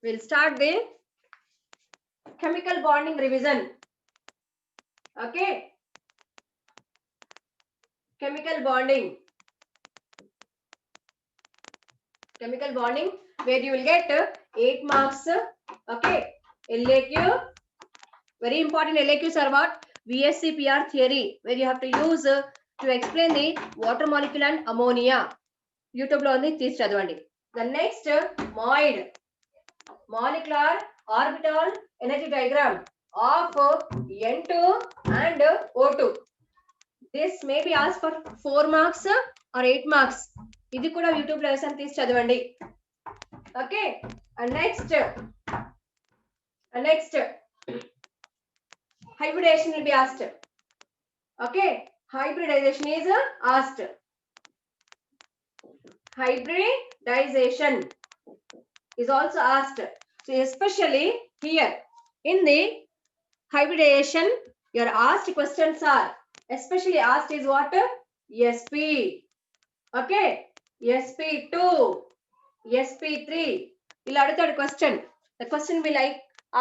We'll start the chemical bonding revision. Okay. Chemical bonding. Chemical bonding, where you will get 8 marks. Okay. LAQ. Very important LAQs are what? VSCPR theory, where you have to use to explain the water molecule and ammonia. YouTube lo undi teesi chadavandi. The next MOID, molecular orbital energy diagram of N2 and O2. This may be asked for 4 marks or 8 marks. ఇది కూడా YouTube లో వేసాను, తీసి చదవండి. Okay. And next hybridization will be asked. Okay, hybridization is asked. Hybridization is also asked. So especially here in the hybridization, your asked questions are especially asked is what? SP. Okay, SP2, SP3. We'll add third question. The question will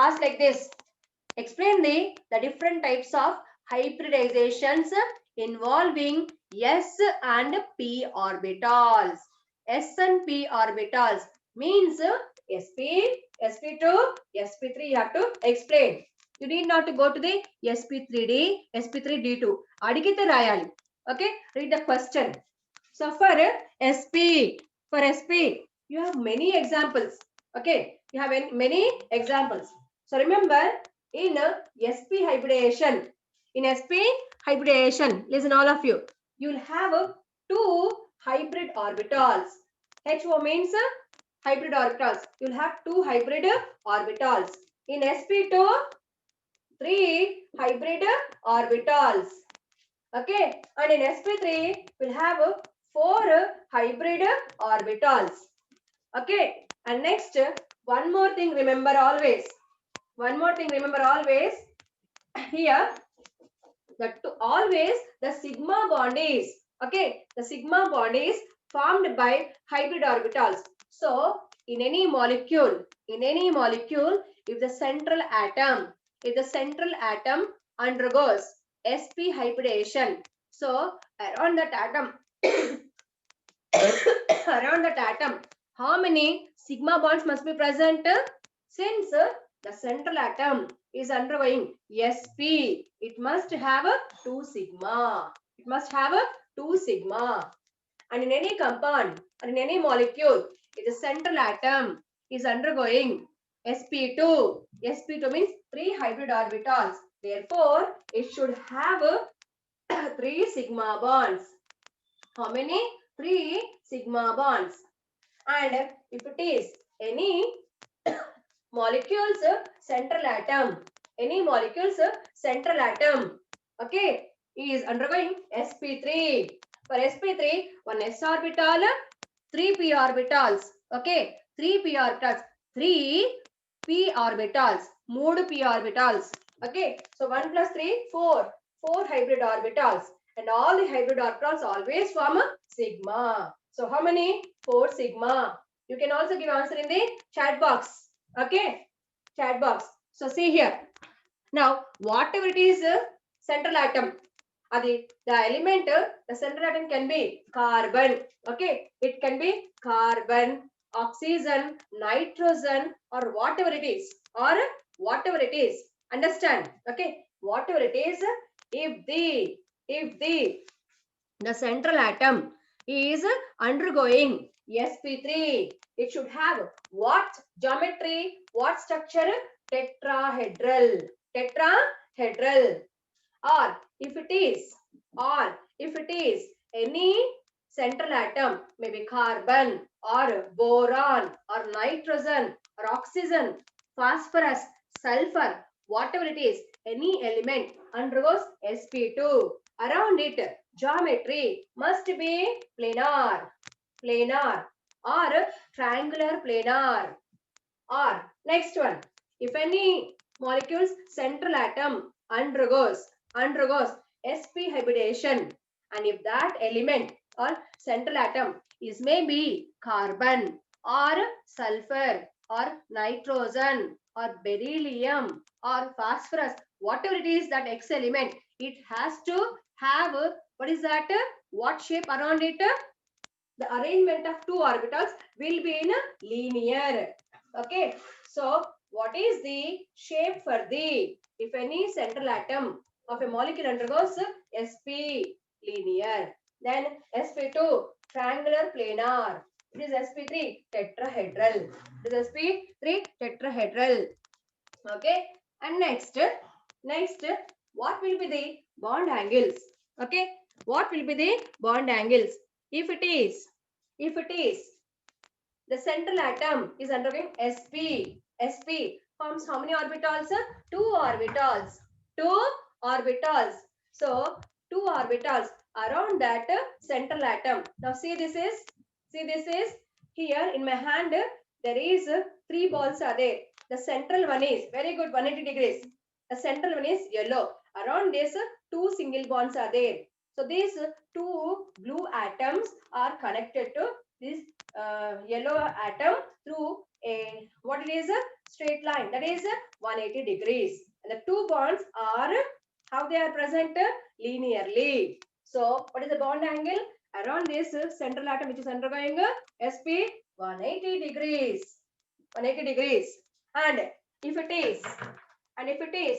ask like this. Explain the different types of hybridizations involving S and P orbitals. S and P orbitals means SP, SP2, SP3. You have to explain. You need not to go to the SP3D, SP3D2. Adigite rayali. Okay, read the question. So for SP, you have many examples. Okay, you have many examples. So remember, in SP hybridization, listen all of you, you'll have 2 hybrid orbitals. HO means hybrid orbitals. You'll have 2 hybrid orbitals. In SP2, 3 hybrid orbitals. Okay, and in SP3, we'll have 4 hybrid orbitals. Okay, and next, one more thing remember always. Here, always the sigma bond is, okay, the sigma bond is formed by hybrid orbitals. So in any molecule, if the central atom undergoes sp hybridization, so around that atom how many sigma bonds must be present? Since the central atom is undergoing sp, it must have 2 sigma. And in any compound or in any molecule, if the central atom is undergoing sp2 means 3 hybrid orbitals. Therefore, it should have 3 sigma bonds. How many? 3 sigma bonds. And if it is any molecule's central atom, okay, is undergoing sp3. For sp3, 1 s orbital, 3 p orbitals. Okay, 3 p orbitals, 3 p orbitals, 3 p orbitals. Okay, so 1 plus 3, 4 hybrid orbitals, and all the hybrid orbitals always form a sigma. So how many? 4 sigma. You can also give answer in the chat box. Okay, chat box. So see here. Now whatever it is central atom, the element, the central atom can be carbon. Okay, it can be carbon, oxygen, nitrogen, or whatever it is. Understand? Okay, whatever it is, if the central atom is undergoing sp3, it should have what geometry, what structure? Tetrahedral. Or if it is any central atom, maybe carbon or boron or nitrogen or oxygen, phosphorus, sulfur, whatever it is, any element undergoes sp2. Around it, geometry must be planar or triangular planar. Or next one, if any molecule's central atom undergoes sp hybridization, and if that element or central atom is maybe carbon or sulfur or nitrogen or beryllium or phosphorus, whatever it is that X element, it has to have what is that? What shape around it? The arrangement of two orbitals will be in linear. Okay. So what is the shape for the, if any central atom of a molecule undergoes sp, linear, then sp2 triangular planar, it is sp3 tetrahedral, it is sp3 tetrahedral. Okay. And next, what will be the bond angles? Okay. What will be the bond angles? If it is, the central atom is undergoing sp, forms how many orbitals? Two orbitals, two orbitals. So two orbitals around that central atom. Now see this is, here in my hand, there is three balls are there. The central one is very good, 180 degrees. The central one is yellow. Around this two single bonds are there. So these two blue atoms are connected to this yellow atom through a, what it is, a straight line, that is 180 degrees. And the two bonds are, how they are present? Linearly. So what is the bond angle around this central atom which is undergoing sp? 180 degrees. 180 degrees. And if it is, and if it is,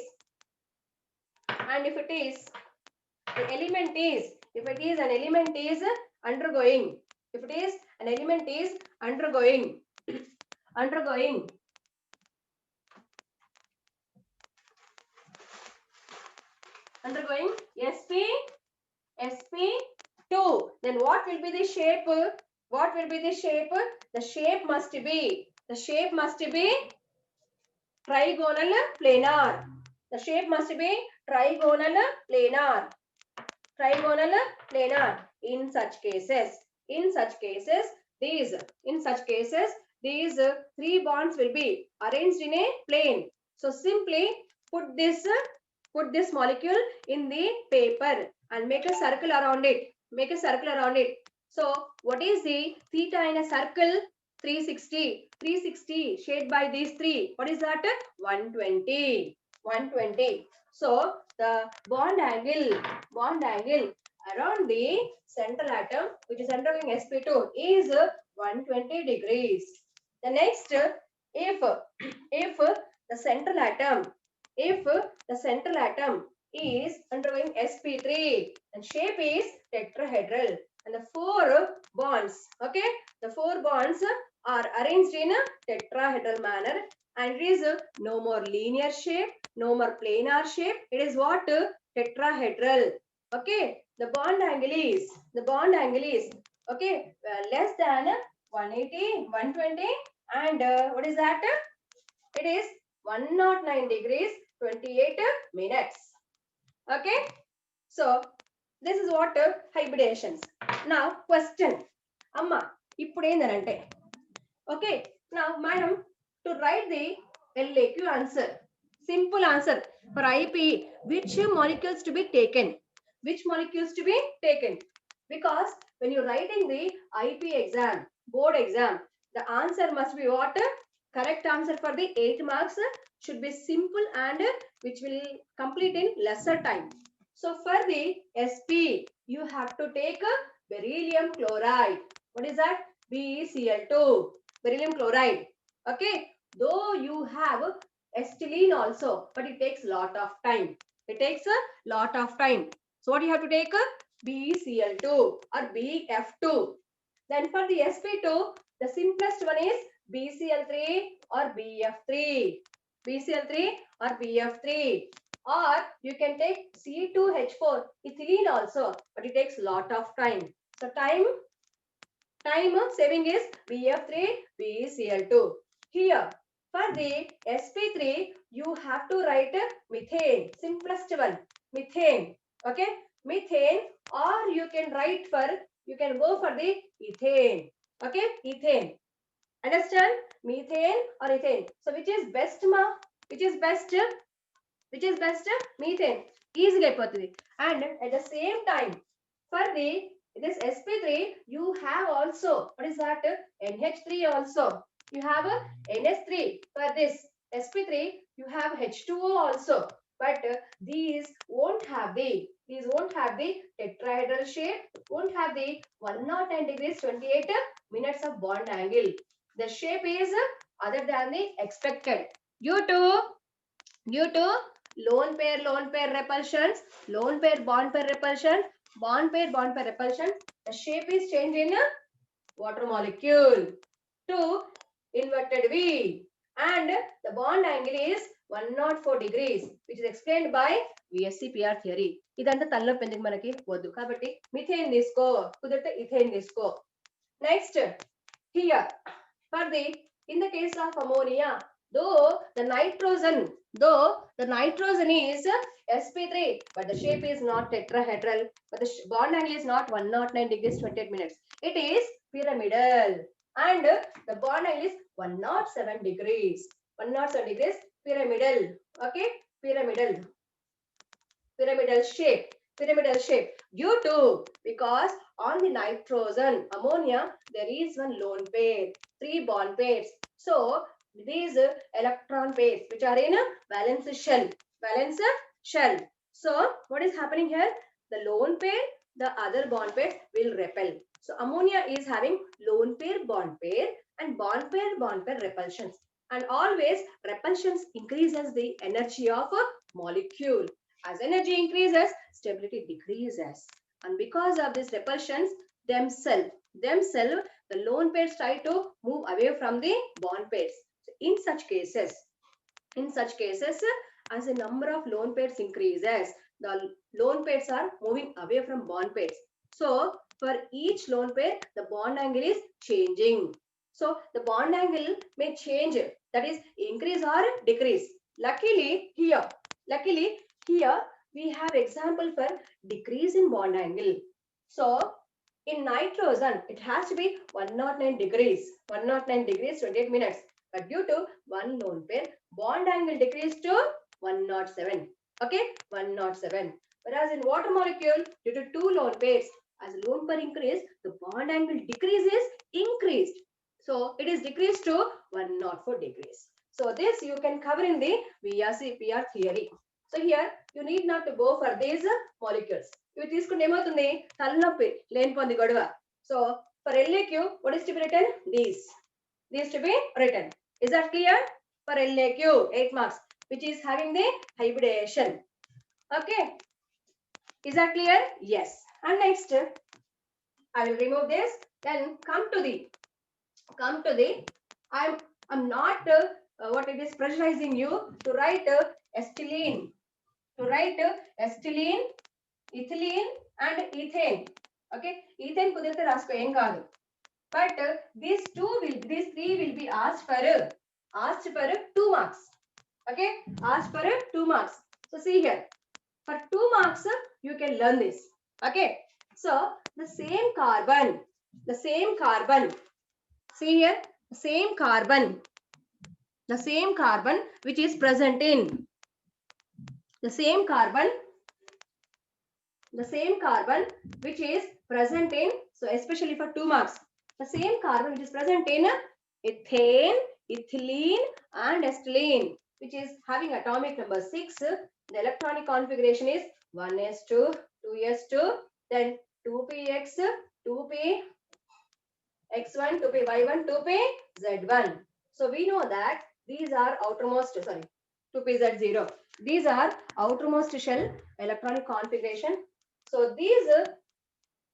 and if it is, the element is, if it is an element is undergoing, if it is an element is undergoing undergoing sp, sp2, then what will be the shape? What will be the shape? The shape must be, trigonal planar. The shape must be trigonal planar. Trigonal planar. In such cases, these, these three bonds will be arranged in a plane. So simply put this, molecule in the paper and make a circle around it. So what is the theta in a circle? 360. 360 shaded by these three. What is that? 120. 120. So the bond angle around the central atom which is undergoing sp2 is 120 degrees. The next, if the central atom, is undergoing sp3 and shape is tetrahedral, and the four bonds, okay, the four bonds are arranged in a tetrahedral manner, and it is no more linear shape, no more planar shape, it is what? Tetrahedral. Okay, the bond angle is, okay, less than 180, 120, and what is that? It is 109 degrees 28 minutes. Okay, so this is what hybridations. Now question, amma ippude endanante, okay, now madam, to write the LAQ answer, simple answer for IP, which molecules to be taken, because when you're writing the IP exam, board exam, the answer must be what? Correct answer for the 8 marks should be simple and which will complete in lesser time. So for the SP, you have to take beryllium chloride. What is that? BeCl2, beryllium chloride. Okay, though you have acetylene also, but it takes lot of time. So what you have to take? BeCl2 or BF2. Then for the sp2, the simplest one is BCl3 or BF3. Or you can take C2H4 ethylene also, but it takes lot of time. So time saving is BF3 BCl2. Here for the sp3, you have to write methane, simplest one, methane. Okay, methane, or you can write for, you can go for the ethane. Okay, ethane. Understand? Methane or ethane. So which is best, ma? Which is best? Methane. Easily అయిపోతుంది. And at the same time, for the this sp3, you have also, what is that? NH3 also. you have a NS3. For this sp3, you have H2O also. But these won't have the tetrahedral shape, won't have the 109 degrees 28 minutes of bond angle. The shape is other than the expected due to lone pair repulsions, lone pair bond pair repulsion, bond pair repulsion. The shape is changed in a water molecule to inverted V, and the bond angle is 104 degrees, which is explained by VSCPR theory. ఇదంతా తలనొప్పి ఎందుకు మనకి వద్దు కాబట్టి methane తీసుకో, కుదిరితే ఇథేన్ తీసుకో. Next, here for the in the case of ammonia, though the nitrogen is sp3, but the shape is not tetrahedral, but the bond angle is not 109 degrees 28 minutes. It is pyramidal, and the bond angle is 107 degrees. 107 degrees pyramidal. Okay, pyramidal shape. Due to, because on the nitrogen ammonia there is one lone pair, 3 bond pairs. So these electron pairs which are in a valence shell. So what is happening here? The lone pair, the other bond pair will repel. So ammonia is having lone pair and bond pair repulsions, and always repulsions increases the energy of a molecule. As energy increases, stability decreases, and because of these repulsions themselves, the lone pairs try to move away from the bond pairs. So in such cases, as the number of lone pairs increases, the lone pairs are moving away from bond pairs. So for each lone pair, the bond angle is changing. So the bond angle may change, that is increase or decrease. Luckily here we have example for decrease in bond angle. So in nitrogen, it has to be 109 degrees 28 minutes. But due to one lone pair, bond angle decreased to 107. Okay, 107. Whereas in water molecule, due to 2 lone pairs, as lone pair increase, the bond angle increased. So it is decreased to 104 degrees. So this you can cover in the VSCPR theory. So here you need not to go for these molecules. ఇవి తీసుకుంటే ఏమవుతుంది? తలనొప్పి లేనిపోంది గొడవ. So for LAQ, what is to be written? These to be written. Is that clear? For LAQ, 8 marks, which is having the hybridization. Okay, is that clear? Yes. And next I will remove this, then come to the I'm not what it is pressurizing you to write acetylene, ethylene and ethane. Okay, ethane కుదిరితే రాసుకో ఏం కాదు. But these three will be asked for 2 marks. Okay, asked for 2 marks. So see here, for 2 marks you can learn this. Okay, so the same carbon, see here, the same carbon which is present in the same carbon which is present in, so especially for 2 marks, the same carbon which is present in ethane, ethylene and acetylene, which is having atomic number 6. The electronic configuration is 1s2, 2s2, then 2px, 2px1, 2py1, 2pz1. So we know that these are outermost, 2pz0. These are outermost shell electronic configuration. So these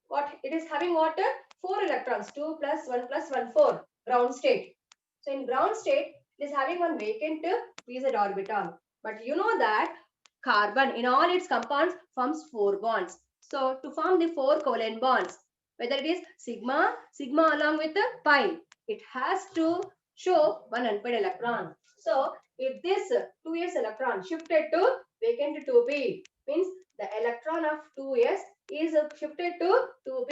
what it is having, what 4 electrons, 2 plus 1 plus 1, 4 ground state. So in ground state it is having one vacant pz orbital. But you know that carbon in all its compounds forms 4 bonds. So to form the 4 covalent bonds, whether it is sigma along with the pi, it has to show one unpaired electron. So if this 2s electron shifted to vacant 2p, means the electron of 2s is shifted to 2p,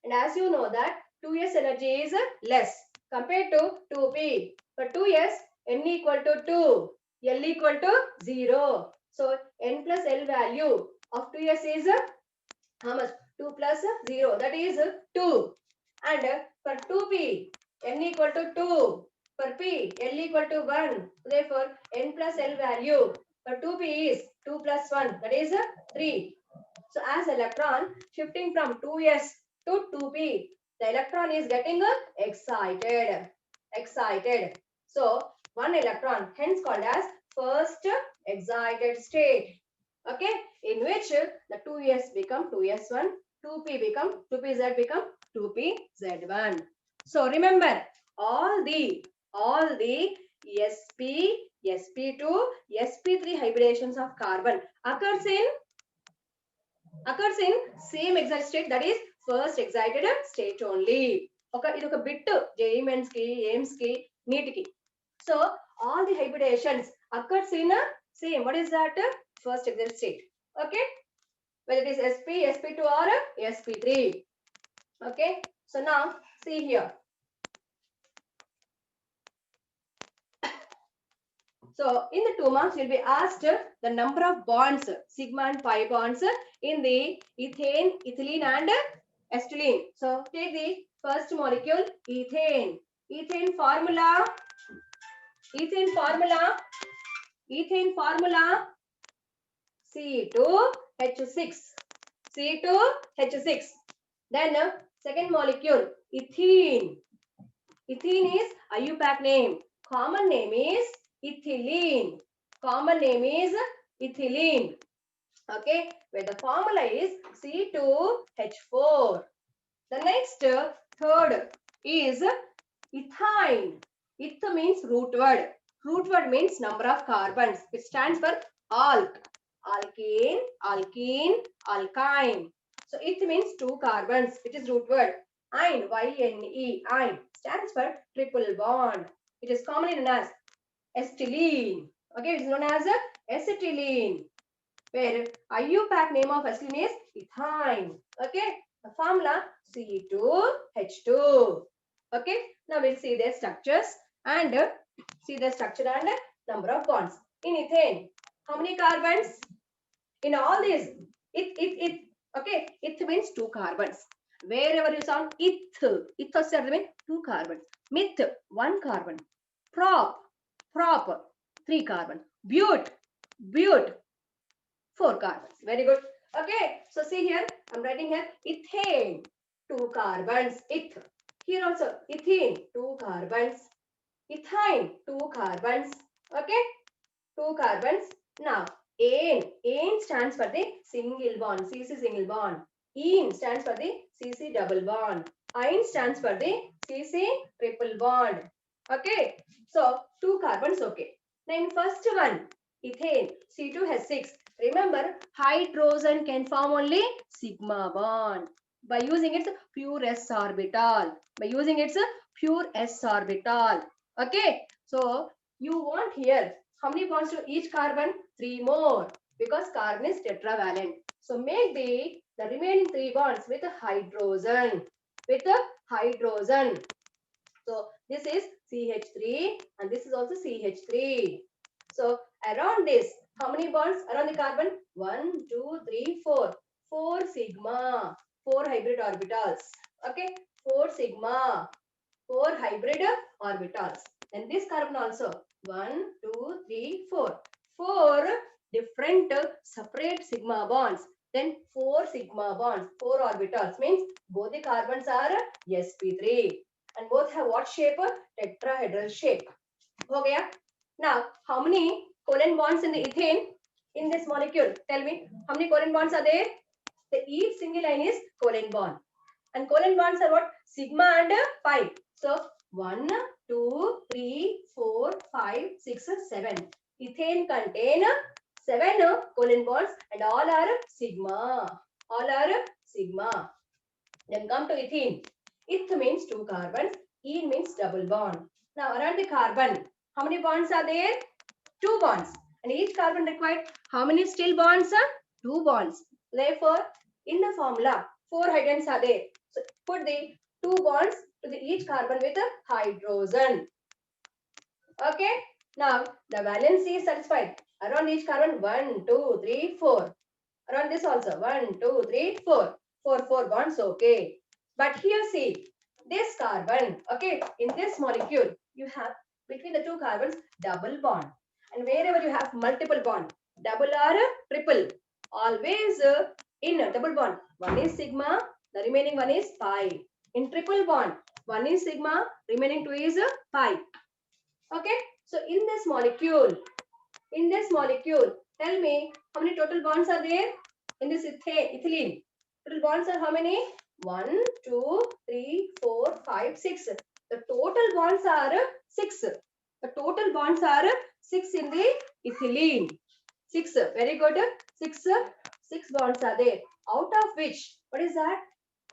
and as you know that 2s energy is less compared to 2p. For 2s, n equal to 2, l equal to 0. So n plus l value of 2s is how much? 2 plus 0, that is 2. And for 2p, n equal to 2. For P, L equal to 1. Therefore, N plus L value for 2P is 2 plus 1. That is 3. So as electron shifting from 2s to 2p, the electron is getting excited. Excited. So one electron, hence called as first excited state. Okay, in which the 2s become 2s1, 2p become 2pz become 2pz1. So remember all the sp, sp2, sp3 hybridations of carbon occurs in same exact state, that is first excited state only. ఇది ఒక bit JEE mains కి AIIMS కి neat కి. So all the hybridations occurs in same, what is that, first excited state. Okay, whether it is sp, sp2 or sp3. Okay, so now see here. So in the 2 marks, you'll be asked the number of bonds, sigma and pi bonds in the ethane, ethylene and acetylene. So take the first molecule, ethane. Ethane formula, C2H6. C2H6. Then second molecule, ethene. Ethene is IUPAC name. Common name is ethylene. Common name is ethylene. Okay, where the formula is C2H4. The next third is ethyne. Eth means root word. Root word means number of carbons. It stands for alk. Alkene, alkene, alkyne. So eth means 2 carbons. It is root word. Yne, Y-N-E, yne stands for triple bond. It is commonly known as acetylene. Okay, it is known as acetylene. Where IUPAC name of acetylene is ethyne. Okay, the formula C2H2. Okay, now we'll see their structures and see the structure and number of bonds. In ethane, how many carbons? In all these, it. Okay, it means 2 carbons. Wherever you sound eth means 2 carbons. Meth, 1 carbon. Prop, 3 carbon. But, 4 carbons. Very good. Okay, so see here, I'm writing here ethane, 2 carbons. Here also ethene, 2 carbons. Ethyne, 2 carbons. Okay, 2 carbons. Now ane stands for the single bond, CC single bond. Ene stands for the CC double bond. Yne stands for the CC triple bond. Okay, so 2 carbons. Okay, then first one, ethane, C2H6. Remember, hydrogen can form only sigma bond by using its pure s orbital. Okay, so you want here how many bonds to each carbon? 3 more, because carbon is tetravalent. So make the remaining 3 bonds with a hydrogen. So this is CH3 and this is also CH3. So around this, how many bonds around the carbon? 1, 2, 3, 4. 4 sigma, 4 hybrid orbitals. Okay, 4 sigma, 4 hybrid orbitals. And this carbon also 1, 2, 3, 4. 4 different separate sigma bonds. Then 4 sigma bonds, 4 orbitals, means both the carbons are sp3 and both have what shape? Tetrahedral shape. Okay. Now, how many covalent bonds in the ethane in this molecule? Tell me, how many covalent bonds are there? Each single line is covalent bond. And covalent bonds are what? Sigma and pi. So 1, 2, 3, 4, 5, 6, 7. Ethane contain 7 covalent bonds and all are sigma. Then come to ethene. Eth means 2 carbons. Ene means double bond. Now around the carbon, how many bonds are there? 2 bonds. And each carbon required how many still bonds? 2 bonds. Therefore, in the formula, 4 hydrogens are there. So put the 2 bonds to each carbon with a hydrogen. Okay. Now the valency is satisfied. Around each carbon 1, 2, 3, 4. Around this also 1, 2, 3, 4. 4 bonds. Okay. But here see this carbon. Okay. In this molecule, you have between the two carbons, double bond. And wherever you have multiple bond, double or triple, always in a double bond, one is sigma, the remaining one is pi. In triple bond, one is sigma, remaining two is pi. Okay, so in this molecule, tell me how many total bonds are there in this ethylene? Total bonds are how many? 1, 2, 3, 4, 5, 6. The total bonds are 6. The total bonds are 6 in the ethylene. 6. Very good. 6. 6 bonds are there. Out of which, what is that?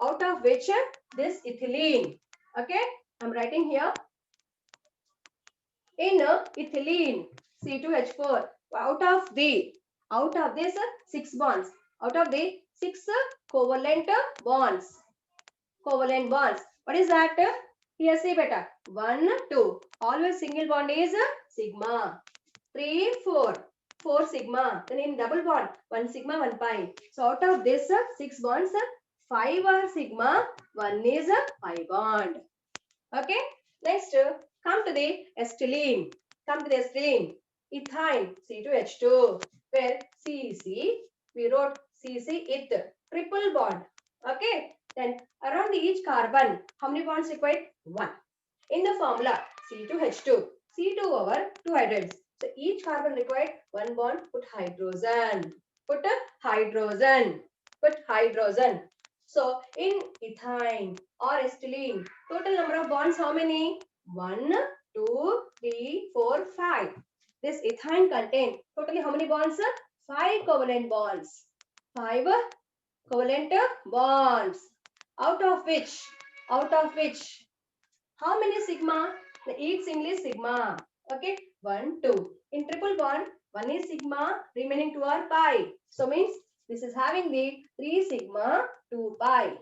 Out of which this ethylene. Okay, I'm writing here. In ethylene C2H4, out of this 6 bonds, out of the 6 covalent bonds, what is that? Here see better, 1, 2, always single bond is sigma, 3, 4, 4 sigma, then in double bond 1 sigma 1 pi. So out of this 6 bonds, 5 are sigma, 1 is pi bond. Okay, next come to the acetylene. Ethyne C2H2, where CC, we wrote CC it, triple bond. Okay, then around each carbon, how many bonds required? 1. In the formula C2H2, C2 over 2 hydrogens. So each carbon required 1 bond, put hydrogen. Put a hydrogen. Put hydrogen. So in ethyne or acetylene, total number of bonds how many? 1, 2, 3, 4, 5. This ethyne contain totally how many bonds? 5 covalent bonds. 5 covalent bonds. Out of which, how many sigma? Each single is sigma. Okay, 1, 2. In triple bond, 1 is sigma, remaining 2 are pi. So means this is having the 3 sigma, 2 pi.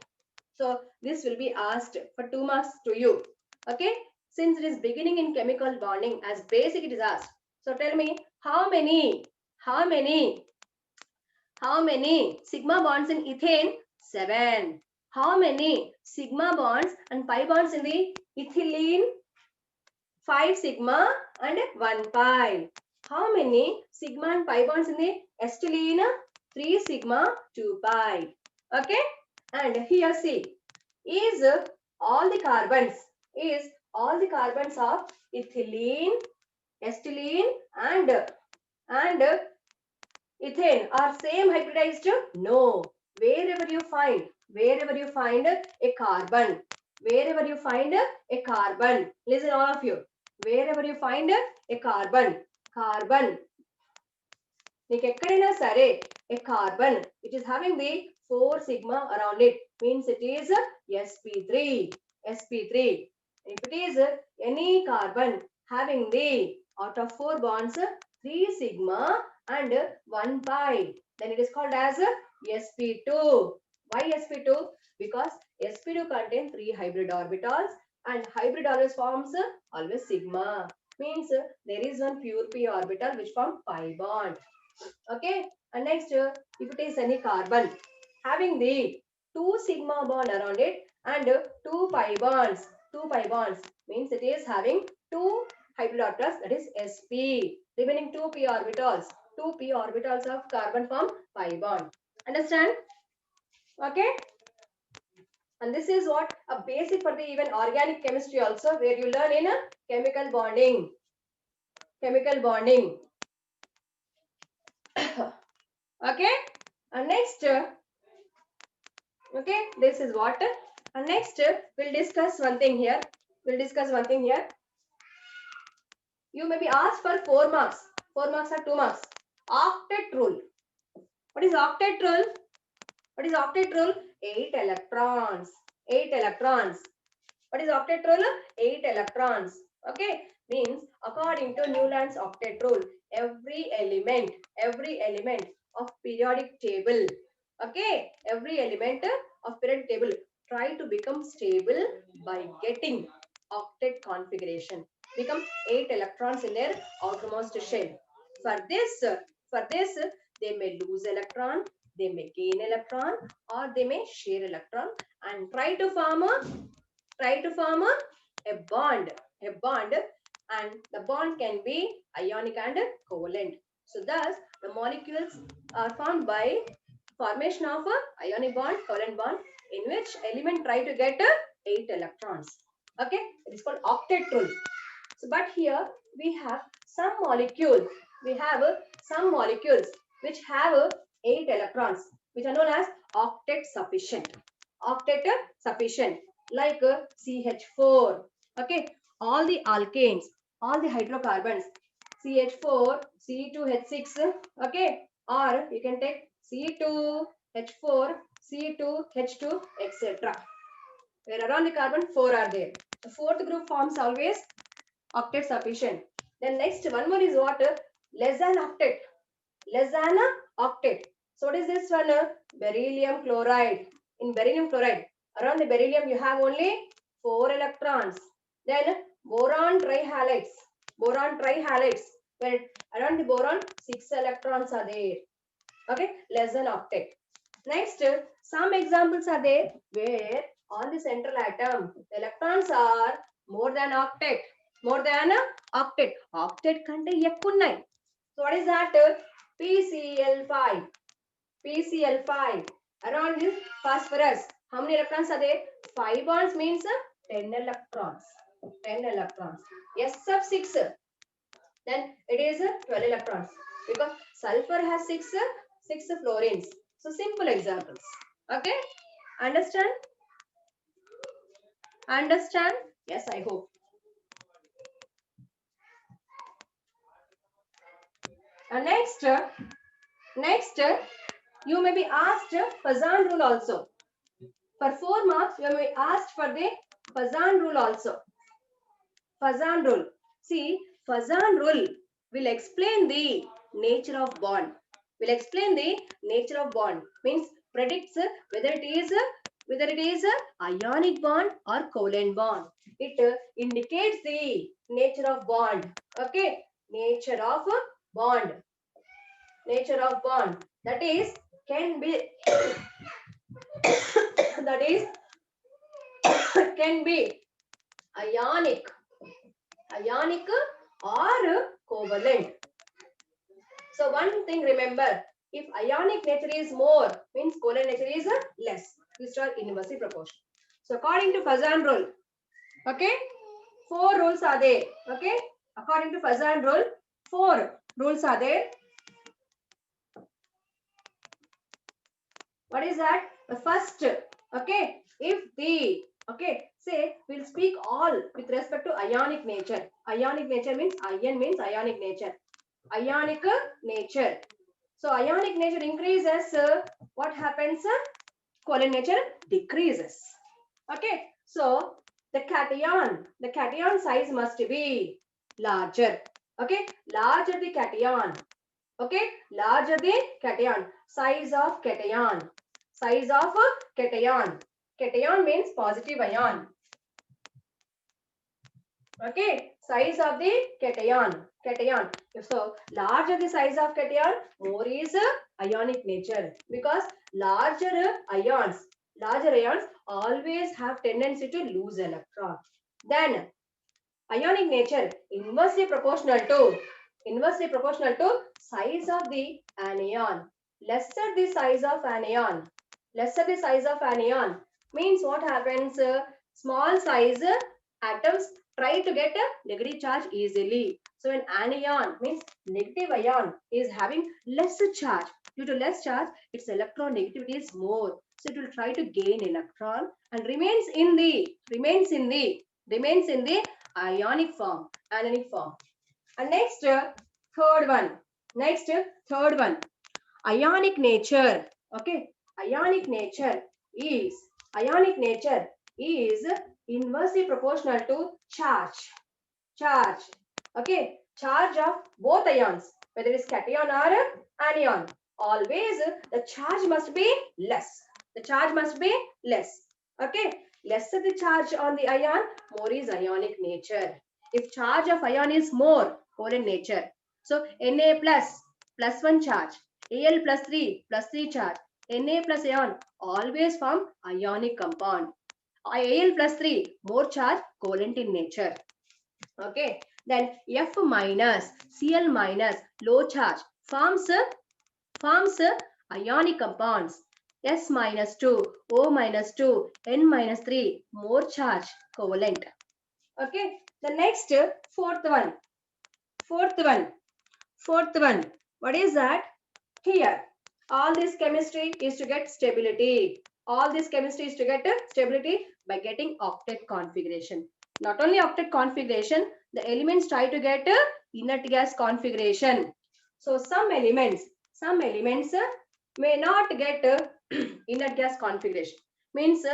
So this will be asked for 2 marks to you. Okay, since it is beginning in chemical bonding, as basic it is asked. So tell me how many sigma bonds in ethane? 7. How many sigma bonds and pi bonds in the ethylene? 5 sigma and 1 pi. How many sigma and pi bonds in the acetylene? 3 sigma, 2 pi. Okay, and here see, is all the carbons of ethylene, acetylene and ethane are same hybridized? No. Wherever you find a carbon, listen all of you. Wherever you find a carbon, నీకు ఎక్కడైనా సరే a carbon which is having the 4 sigma around it, means it is sp3. If it is any carbon having the out of 4 bonds 3 sigma and 1 pi, then it is called as sp2. Why sp2? Because sp2 contains 3 hybrid orbitals, and hybrid always forms always sigma, means there is one pure p orbital which forms pi bond. Okay, and next if it is any carbon having the 2 sigma bond around it and 2 pi bonds, means it is having 2 hybrid orbitals, that is sp, remaining 2 p orbitals, of carbon form pi bond. Understand? Okay, and this is what a basic for the even organic chemistry also, where you learn in chemical bonding. Okay, and next okay, this is what, and next we'll discuss one thing here. You may be asked for 4 marks. 4 marks or 2 marks. Octet rule. What is octet rule? 8 electrons. What is octet rule? 8 electrons. Okay, means according to Newland's octet rule, every element of periodic table, okay, every element of periodic table try to become stable by getting octet configuration, become 8 electrons in their outermost shell. For this they may lose electron, they may gain electron, or they may share electron and try to form a bond and the bond can be ionic and covalent. So thus the molecules are formed by formation of a ionic bond, covalent bond, in which element try to get 8 electrons. Okay, it is called octet rule. So, but here we have some molecules. We have some molecules which have 8 electrons, which are known as octet sufficient. Octet sufficient, like CH4. Okay, all the alkanes, all the hydrocarbons, CH4, C2H6. Okay, or you can take C2, H4, C2H2, etc. Where around the carbon 4 are there. The fourth group forms always octet sufficient. Then next one more is what? Less than octet. Less than a octet. So what is this one? Beryllium chloride. In beryllium chloride, around the beryllium you have only 4 electrons. Then boron trihalides. Boron trihalides. Where around the boron 6 electrons are there. Okay, less than octet. Next, some examples are there where on the central atom, the electrons are more than octet. More than octet. Octet kante ekkunnai. So what is that? PCl5. PCl5. Around this phosphorus, how many electrons are there? 5 bonds means 10 electrons. 10 electrons. S sub 6. Then it is 12 electrons. Because sulfur has 6 fluorines. So simple examples. Okay? Understand? Understand? Yes, I hope. Next, you may be asked Poisson rule also. For 4 marks, you may be asked for the Poisson rule also. Poisson rule. See, Poisson rule will explain the nature of bond. Will explain the nature of bond. Means predicts whether it is ionic bond or covalent bond. It indicates the nature of bond. Okay, nature of bond. Nature of bond. That is can be that is can be ionic or covalent. So one thing remember, if ionic nature is more, means covalent nature is less. These are inversely proportional. So according to Poisson rule, okay, 4 rules are there. Okay, according to Poisson rule, 4 rules are there. What is that? The first, okay, if the, okay, say we'll speak all with respect to ionic nature. Ionic nature means ion means ionic nature. Ionic nature. So ionic nature increases, what happens? Covalent nature decreases. Okay, so the cation size must be larger. Okay, larger the cation. Okay, larger the cation. Size of cation. Size of cation. Cation means positive ion. Okay, size of the cation. Cation. So larger the size of cation, more is ionic nature, because larger ions always have tendency to lose electron. Then ionic nature inversely proportional to size of the anion. Lesser the size of anion. Lesser the size of anion means what happens? Small size atoms try to get a negative charge easily. So an anion means negative ion is having lesser charge. Due to less charge, its electron negativity is more. So it will try to gain electron and remains in the ionic form, anionic form. And next, third one. Ionic nature. Okay, ionic nature is inversely proportional to charge. Charge. Okay, charge of both ions, whether it is cation or anion. Always the charge must be less. The charge must be less. Okay, lesser the charge on the ion, more is ionic nature. If charge of ion is more, covalent nature. So Na plus 1 charge, Al plus 3 charge, Na plus ion always form ionic compound. Al plus 3 more charge, covalent in nature. Okay, Then F minus, Cl minus, low charge forms ionic compounds. S minus 2, O minus 2, N minus 3, more charge covalent. Okay, the next fourth one. What is that? Here, all this chemistry is to get stability. All this chemistry is to get stability by getting octet configuration. Not only octet configuration, the elements try to get inert gas configuration. So some elements may not get inert gas configuration. Means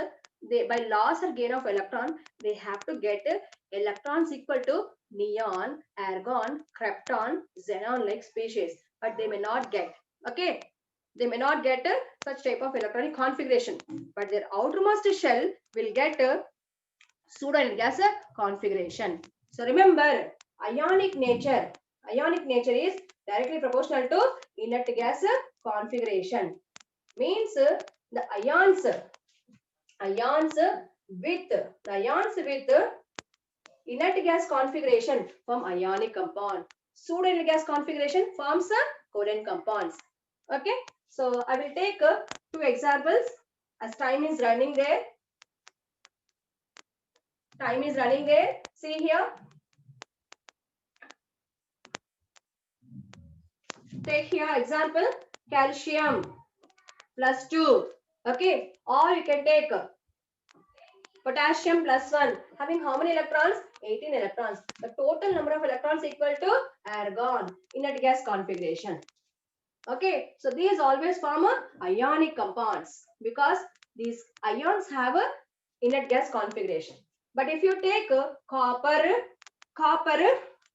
they by loss or gain of electron, they have to get electrons equal to neon, argon, krypton, xenon like species, but they may not get. Okay, they may not get such type of electronic configuration, but their outermost shell will get pseudo gas configuration. So remember, ionic nature is directly proportional to inert gas configuration. Means the ions with inert gas configuration form ionic compound. Pseudo inert gas configuration forms covalent compounds. Okay, so I will take two examples as time is running there. See here. Take here example calcium plus 2. Okay, or you can take potassium plus 1, having how many electrons? 18 electrons. The total number of electrons equal to argon, inert gas configuration. Okay, so these always form ionic compounds because these ions have a inert gas configuration. But if you take copper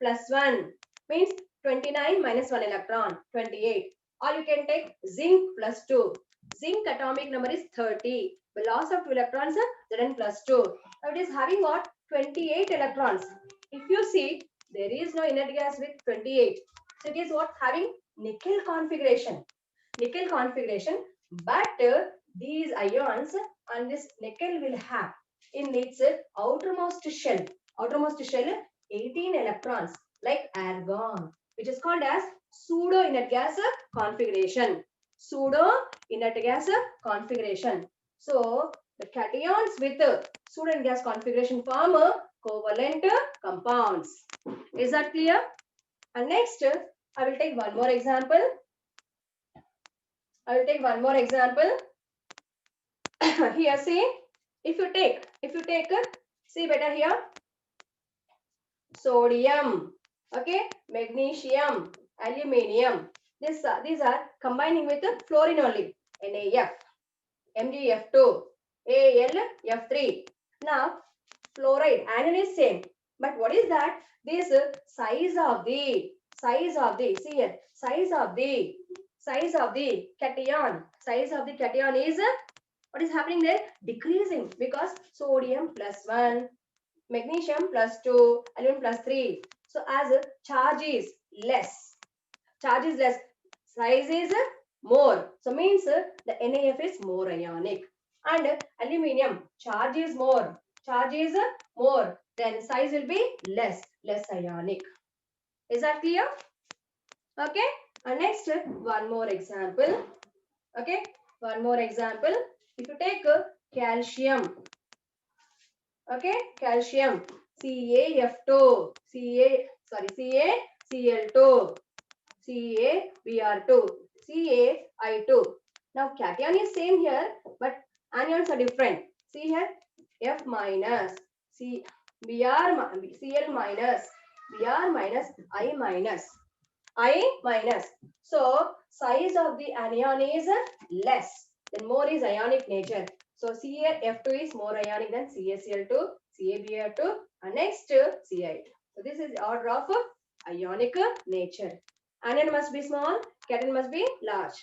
plus 1 means 29 minus 1 electron, 28. Or you can take zinc plus 2. Zinc atomic number is 30. The loss of 2 electrons, Zn plus 2. Now it is having what? 28 electrons. If you see, there is no inert gas with 28. So it is what? Having nickel configuration. But these ions and this nickel will have in its outermost shell 18 electrons like argon, which is called as pseudo inert gas configuration. So the cations with pseudo inert gas configuration form covalent compounds. Is that clear? And next I will take one more example. Here see, if you take see better here, sodium, okay, magnesium, aluminium, these are combining with fluorine only, NaF, MgF2, AlF3. Now fluoride anion is same, but what is that? This size of the see here, size of the cation is what is happening there? Decreasing, because sodium plus 1, magnesium plus 2, aluminum plus 3. So as charge is less, size is more. So means the NaF is more ionic. And aluminium, charge is more, then size will be less ionic. Is that clear? Okay. And next, one more example. Okay, one more example. If you take calcium, okay, calcium, CaF2, CaCl2, CaBr2, CaI2. Now cation is same here, but anions are different. See here, F minus, Cl minus, Br minus, I minus. So size of the anion is less, then more is ionic nature. So CaF2 is more ionic than CaCl2, CaBr2, and next Ci2. So this is the order of ionic nature. Anion must be small, cation must be large.